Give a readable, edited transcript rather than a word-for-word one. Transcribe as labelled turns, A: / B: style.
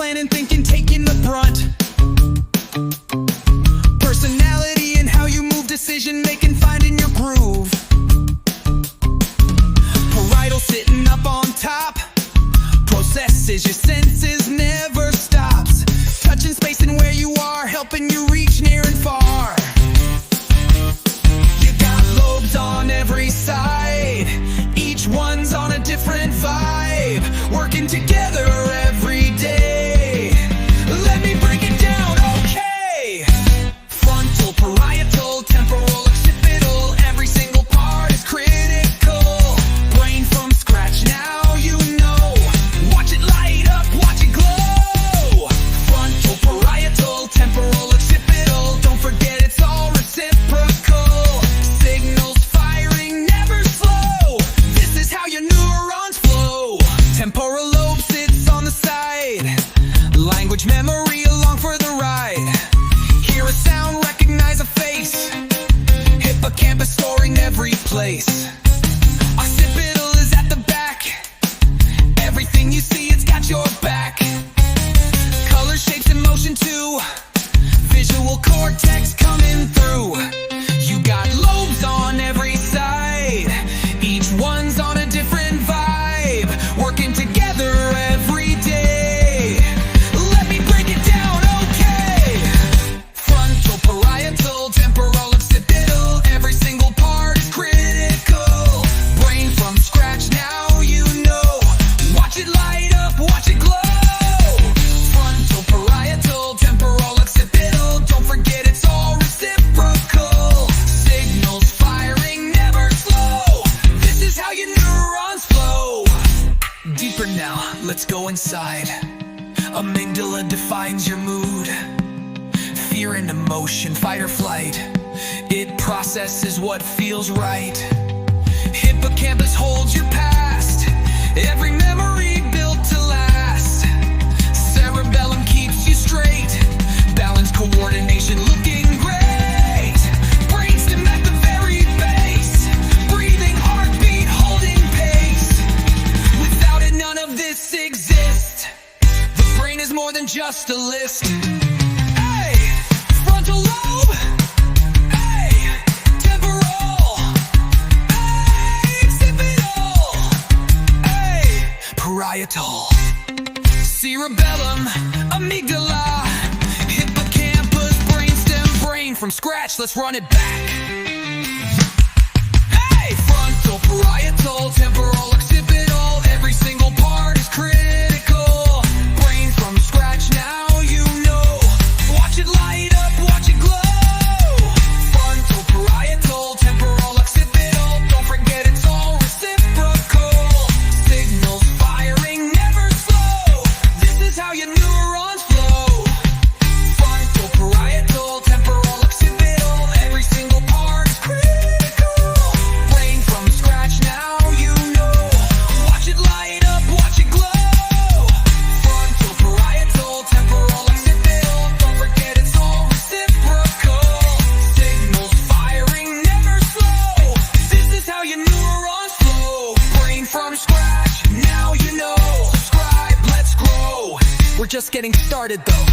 A: planning, thinking, taking the brunt. Personality and how you move, decision making, finding your groove. Parietal sitting up on top, processes your senses, never stops. Touching space and where you are, helping you reach near and far. You got lobes on every side, each one's on a different vibe, working together every day. Let me break it down, okay? Frontal, parietal, temporal, occipital, every single part is critical. Brain from scratch, now you know. Watch it light up, watch it glow. Frontal, parietal, temporal, occipital, don't forget it's all reciprocal. Signals firing, never slow. This is how your neurons flow. Temporal lobe sits on the side, language memory along for the ride. Hear a sound, recognize a face, Hippocampus storing every place. Occipital is at the back, everything you see, it's got your back. Color, shapes, and motion too, visual cortex coming through. You got lobes on every side, each one's on a different vibe, working together every day. Let me break it down, okay? Frontal, parietal, temporal, occipital, every single part is critical. Brain from scratch, now you know. Watch it light up, watch it glow. Frontal, parietal, temporal, occipital, don't forget it's all reciprocal. Signals firing, never slow. This is how your neurons flow. Deeper now, let's go inside. Amygdala defines your mood, fear and emotion, fight or flight. It processes what feels right. Hippocampus holds your past, every memory built to last. Cerebellum keeps you straight, balance, coordination, looking great. Brainstem at the very base, breathing, heartbeat, holding pace. Without it, none of this exists. The brain is more than just a list. Hey, frontal lobe. Hey, temporal. Hey, occipital. Hey, parietal. Cerebellum, amygdala, hippocampus, brainstem, brain from scratch, let's run it back. Hey, frontal, parietal, temporal, occipital, every single part is critical. Brain from scratch, now you know. Watch it light up, watch it glow. Frontal, parietal, temporal, occipital, don't forget it's all reciprocal. Signals firing, never slow. This is how your neurons flow. Frontal, parietal, temporal, occipital, every single part is critical. Brain from scratch, now you know. Watch it light up, watch it glow. Frontal, parietal, temporal, occipital, don't forget it's all reciprocal. Signals firing, never slow. This is how your neurons flow. Brain from scratch, now you know. Subscribe, let's grow. We're just getting started though.